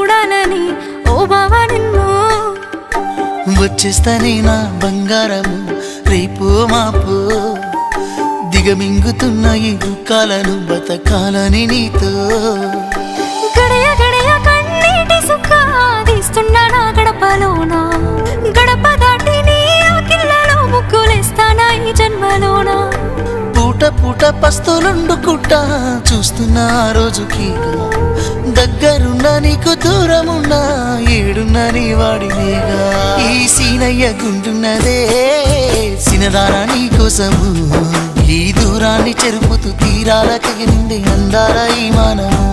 చూడాలని ఓ బావా నిన్ను. వచ్చేస్తానే నా బంగారము రేపు మాపు, దిగమింగుతున్న ఈ దుఃఖాలను బతకాలని నీతో. గడయ గడయ కన్నీటి సుఖ తీస్తున్నా నా గడపలోన, గడప దాటి నీ ఆకిళ్ళలో ముగ్గులేస్తానా ఈ జన్మలోన. పూట పూట పస్తులుండుకుంటా చూస్తున్నా ఆ రోజుకి, దగ్గరున్నా నీకు దూరమున్నా ఏడున్నా నీ వాడినేగా. ఈ సీనయ్య గుంటున్నదే సినదారా నీ కోసము, ఈ దూరాన్ని చెరుపుతూ తీరాల తెగిరింది అందాల ఈ మానము.